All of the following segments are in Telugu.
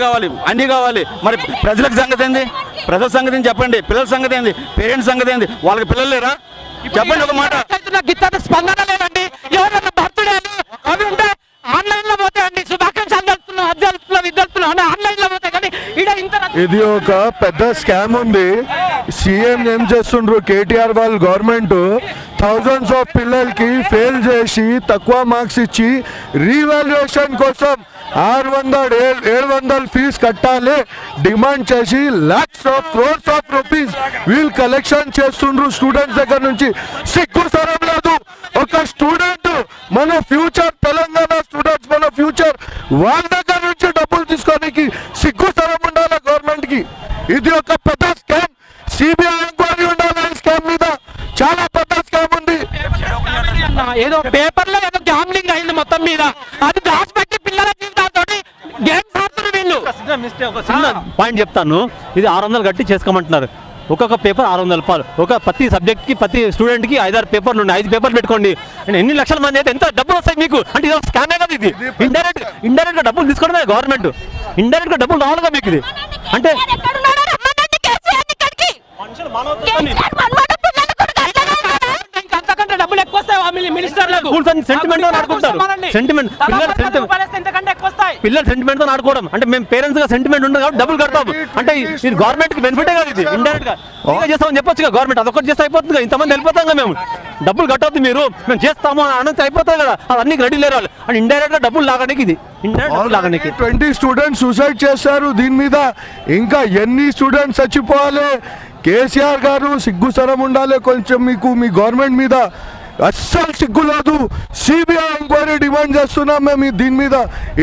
కావాలి, అన్నీ కావాలి. మరి ప్రజలకు సంగతి ఏంది? ప్రజల సంగతి ఏంది చెప్పండి, పిల్లల సంగతి ఏంది, పేరెంట్స్ సంగతి ఏంది? వాళ్ళకి పిల్లలు లేరా చెప్పండి ఒక మాట. స్పందన లేదండి. ఎవరైనా బర్త్డేలు అవి ఉంటే ఆన్లైన్ లో పోతాయండి. శుభాకాంక్షలు తెలుపుతున్నాం అభ్యర్థులు విద్యార్థులు ఆన్లైన్ లో పోతాయి. కానీ ఇది ఒక పెద్ద స్కామ్ ఉంది. సీఎం ఏం చేస్తుండ్రు, కేటీఆర్ వాళ్ళ గవర్నమెంట్ థౌజండ్స్ ఆఫ్ పిల్లలకి ఫెయిల్ చేసి తక్కువ మార్క్స్ ఇచ్చి రీవాల్యుయేషన్ కోసం 600-700 ఫీజు కట్టాలి డిమాండ్ చేసి lakhs of crores of rupees వీళ్ళు కలెక్షన్ చేస్తుండ్రు స్టూడెంట్స్ దగ్గర నుంచి. సిగ్గు సరం లేదు. ఒక స్టూడెంట్ మన ఫ్యూచర్, తెలంగాణ స్టూడెంట్స్ మన ఫ్యూచర్, వాళ్ళ దగ్గర నుంచి డబ్బులు తీసుకోనికి సిగ్గు సరం ఉండాలి గవర్నమెంట్ కి. ఇది ఒక పెద్ద స్కామ్. సిబిఐ ఎంక్వైరీ ఉండాలి ఈ స్కామ్ మీద. చాలా పెద్ద స్కామ్ ఉంది. ఏదో పేపర్ లో ఏదో గ్యాంబ్లింగ్ అయింది మొత్తం మీద. అది దాచిపెట్టి పిల్లల జీవితాలతో గేమ్స్ ఆడుతున్నారు వీళ్ళు. పాయింట్ చెప్తాను. ఇది 600 కట్టి చేసుకోమంటున్నారు. ఒక్కొక్క పేపర్ 600 రూపాయలు. ప్రతి సబ్జెక్ట్కి ప్రతి స్టూడెంట్కి 5-6 పేపర్లు ఉన్నాయి. 5 పేపర్లు పెట్టుకోండి. ఎన్ని లక్షల మంది అయితే ఎంత డబ్బులు వస్తాయి మీకు? అంటే ఇది స్కామే కదా. ఇది ఇండైరెక్ట్గా డబ్బులు తీసుకోవడమే గవర్నమెంట్. ఇండైరెక్ట్గా డబ్బులు రావాలిగా మీకు. ఇది అంటే డబ్బులు ఎక్కువ వస్తాయి మినిస్టర్లకు. పిల్లలు సెంటిమెంట్ తో ఆడుకోవడం అంటే మేము పేరెంట్స్ గా సెంటిమెంట్ ఉండదు కాబట్టి డబ్బులు కడతాము. అంటే ఇది గవర్నమెంట్ కి బెనిఫిటే కాదు. ఇది ఇండైరెక్ట్ గా చేస్తామని చెప్పొచ్చు. గవర్నమెంట్ అదొకటి చేస్తే అయిపోతుంది. ఇంతమంది వెళ్ళిపోతాం మేము. డబ్బులు కట్టొద్దు మీరు, మేము చేస్తాము అని అనేది అయిపోతుంది కదా. అది అన్ని రెడీ లేరు వాళ్ళు. అండ్ ఇండైరెక్ట్ గా డబ్బులు లాగడానికి ఇది 20 స్టూడెంట్స్ సూసైడ్ చేశారు. దీని మీద ఇంకా ఎన్ని స్టూడెంట్స్ చచ్చిపోవాలి? కేసీఆర్ గారు సిగ్గు సరం ఉండాలి కొంచెం మీకు, మీ గవర్నమెంట్ మీద. అస్సలు సిగ్గు లేదు. సిబిఐ ఎంక్వైరీ డిమాండ్ చేస్తున్నాం మేము దీని మీద.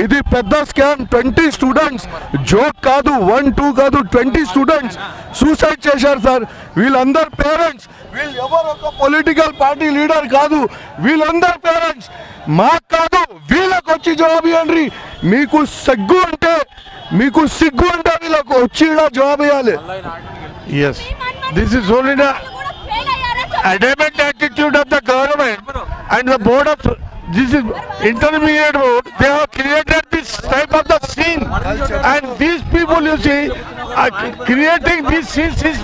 ఇది పెద్ద స్కామ్. 20 స్టూడెంట్స్, జోక్ కాదు, 1-2 కాదు, 20 స్టూడెంట్స్ సూసైడ్ చేశారు సార్. వీళ్ళందరు పేరెంట్స్. వీళ్ళు ఎవరు ఒక పొలిటికల్ పార్టీ లీడర్ కాదు. వీళ్ళందరు పేరెంట్స్. మాకు కాదు, వీళ్ళకి వచ్చి జవాబు ఇవ్వండి. మీకు సిగ్గు అంటే వీళ్ళకు వచ్చి జవాబు ఇవ్వాలి. Yes, this is only the adamant attitude of the government and the board of this is intermediate board. They have created this type of the scene, and these people, you see, are creating this scene since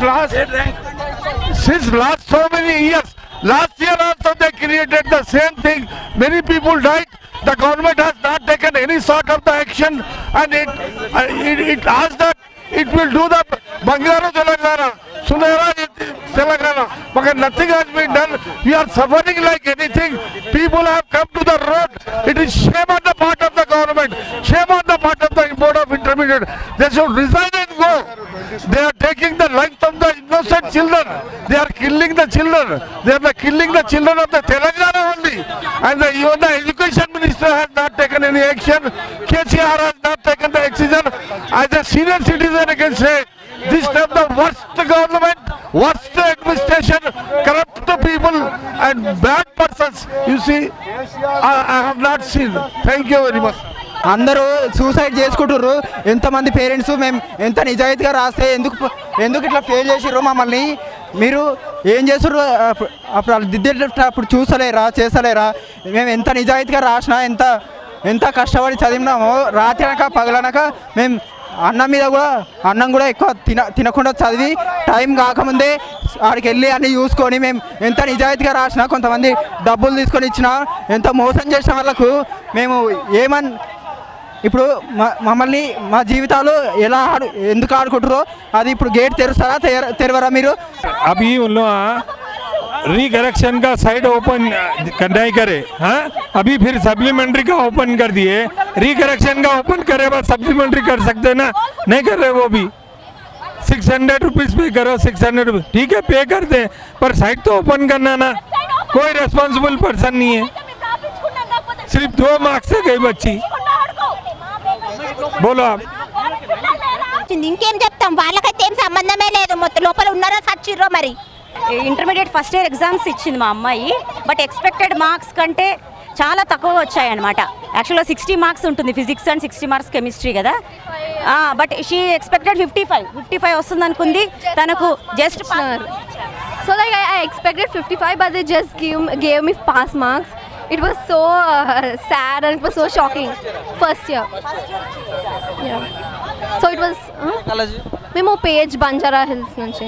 last so many years. Last year also they created the same thing. Many people died. The government has not taken any sort of the action, and it asked that it will do the Bangaru Telangana, Sunera Telangana, but nothing has been done. We are suffering like anything. People have come to the road. It is shame on the part of the government, shame on the part of the board of intermediate. They should resign and go. They are taking the lives of the innocent children. They are killing the children. They are killing the children of the Telangana only. And even the education minister has not taken any action. KCR has not taken the action. As a senior citizen, I can say this is the worst government, worst administration, corrupt people and bad persons. You see, I have not seen. Thank you very much. అందరూ సూసైడ్ చేసుకుంటుర్రు. ఎంతమంది పేరెంట్స్ మేము ఎంత నిజాయితీగా రాస్తే ఎందుకు ఇట్లా ఫెయిల్ చేసిర్రు మమ్మల్ని? మీరు ఏం చేస్తుర్రు? అప్పుడు వాళ్ళు దిద్దేటప్పుడు చేస్తలేరా? మేము ఎంత నిజాయితీగా రాసినా, ఎంత కష్టపడి చదివినామో, రాత్రి అనక పగలనక మేము అన్నం కూడా ఎక్కువ తినకుండా చదివి టైం కాకముందే ఆడికి వెళ్ళి అన్నీ చూసుకొని మేము ఎంత నిజాయితీగా రాసినా, కొంతమంది డబ్బులు తీసుకొని ఇచ్చినా, ఎంత మోసం చేసిన వాళ్ళకు మేము ఇప్పుడు మమ్మల్ని మా జీవితాలు ఎందుకు ఆడుకుంటారో అది ఇప్పుడు గేట్ తెరుస్తారా తెరవరా మీరు? अभी उन लोग रिकरेक्शन का साइड ओपन नहीं करे. हाँ, अभी फिर सप्लीमेंट्री का ओपन कर दिए. रिकरेक्शन का ओपन करे बाद सप्लीमेंट्री कर सकते ना, नहीं कर रहे वो भी. 600 रुपीज़ पे करो, 600 रुपीज़ ठीक है पे कर दे, पर साइड तो ओपन करना ना. कोई रेस्पॉन्सिबल पर्सन नहीं है. सिर्फ 2 मार्क्स से गई बच्ची. बोलो आप. ఇంకేం చెప్తాం? వాళ్ళకైతే ఏం సంబంధమే లేదు. మొత్తం లోపల ఉన్నారా సచ్చిర్రో. మరి ఇంటర్మీడియట్ ఫస్ట్ ఇయర్ ఎగ్జామ్స్ ఇచ్చింది మా అమ్మాయి. బట్ ఎక్స్పెక్టెడ్ మార్క్స్ కంటే చాలా తక్కువ వచ్చాయన్నమాట. యాక్చువల్గా 60 మార్క్స్ ఉంటుంది ఫిజిక్స్ అండ్ 60 మార్క్స్ కెమిస్ట్రీ కదా. బట్ షీ ఎక్స్పెక్టెడ్ 55 వస్తుంది అనుకుంది. తనకు just so like I expected 55 but they just gave me pass marks. It was so sad and it was so shocking. First year. Yeah. So it was. మేము పేజ్ బంజారా హిల్స్ నుంచి.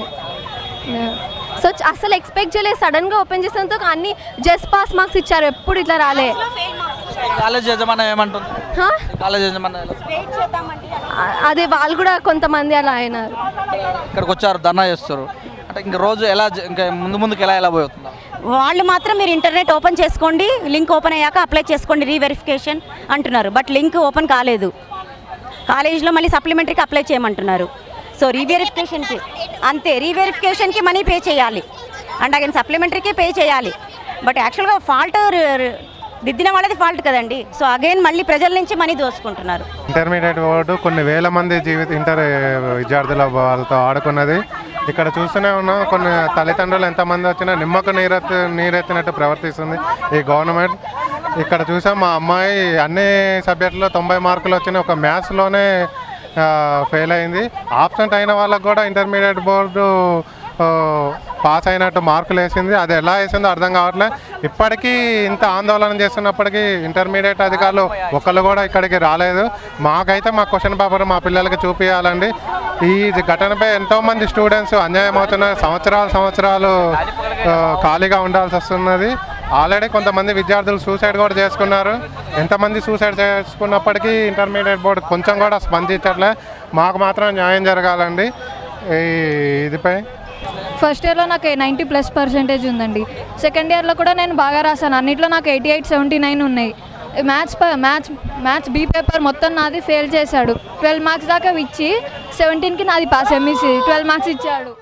సో అసలు ఎక్స్పెక్ట్ చేయలేదు, సడన్గా ఓపెన్ చేసినందుకు అన్ని జస్ట్ పాస్ మార్క్స్ ఇచ్చారు, ఎప్పుడు ఇట్లా రాలే. కాలేజ్ యజమాని ఏమంటుంది? కాలేజ్ యజమాని అదే వాళ్ళు కూడా కొంతమంది అలా అయినారు. ఇక్కడికి వచ్చారు, ధర్నా చేస్తారు అంటే ఇంకా రోజు ఎలా ఇంకా ముందుకు ఎలా పోతుంది? వాళ్ళు మాత్రం మీరు ఇంటర్నెట్ ఓపెన్ చేసుకోండి, లింక్ ఓపెన్ అయ్యాక అప్లై చేసుకోండి రీవెరిఫికేషన్ అంటున్నారు. బట్ లింక్ ఓపెన్ కాలేదు, కాలేజ్లో మళ్ళీ సప్లిమెంటరీకి అప్లై చేయమంటున్నారు. సో రీవెరిఫికేషన్కి అంతే, రీవెరిఫికేషన్కి మనీ పే చేయాలి అండ్ అగైన్ సప్లిమెంటరీకి పే చేయాలి. బట్ యాక్చువల్గా ఫాల్ట్ దిద్దిన వాళ్ళది ఫాల్ట్ కదండి. సో అగైన్ మళ్ళీ ప్రజల నుంచి మనీ దోచుకుంటున్నారు. ఇంటర్మీడియట్ బోర్డు కొన్ని వేల మంది ఇంటర్ విద్యార్థుల వాళ్ళతో ఆడుకున్నది. ఇక్కడ చూస్తూనే ఉన్నాం, కొన్ని తల్లిదండ్రులు ఎంతమంది వచ్చినా నిమ్మకు నీరెత్తినట్టు ప్రవర్తిస్తుంది ఈ గవర్నమెంట్. ఇక్కడ చూసాం, మా అమ్మాయి అన్ని సబ్జెక్టులో 90 మార్కులు వచ్చిన ఒక మ్యాథ్స్లోనే ఫెయిల్ అయింది. ఆబ్సెంట్ అయిన వాళ్ళకు కూడా ఇంటర్మీడియట్ బోర్డు పాస్ అయినట్టు మార్కులు వేసింది. అది ఎలా వేసిందో అర్థం కావట్లేదు. ఇప్పటికీ ఇంత ఆందోళన చేస్తున్నప్పటికీ ఇంటర్మీడియట్ అధికారులు ఒకళ్ళు కూడా ఇక్కడికి రాలేదు. మాకైతే మా క్వశ్చన్ పేపర్ మా పిల్లలకి చూపించాలండి. ఈ ఘటనపై ఎంతోమంది స్టూడెంట్స్ అన్యాయం అవుతున్నారు, సంవత్సరాలు ఖాళీగా ఉండాల్సి వస్తున్నది. ఆల్రెడీ కొంతమంది విద్యార్థులు సూసైడ్ కూడా చేసుకున్నారు. ఎంతమంది సూసైడ్ చేసుకున్నప్పటికీ ఇంటర్మీడియట్ బోర్డు కొంచెం కూడా స్పందించట్లే. మాకు మాత్రం న్యాయం జరగాలండి ఇదిపై. ఫస్ట్ ఇయర్లో నాకు 90+% ఉందండి. సెకండ్ ఇయర్లో కూడా నేను బాగా రాశాను, అన్నిట్లో నాకు 88, 79 ఉన్నాయి. మ్యాథ్స్ బీ పేపర్ మొత్తం నాది ఫెయిల్ చేశాడు. 12 మార్క్స్ దాకా ఇచ్చి 17కి నాది పాస్, ఎంఈసీ 12 మార్క్స్ ఇచ్చాడు.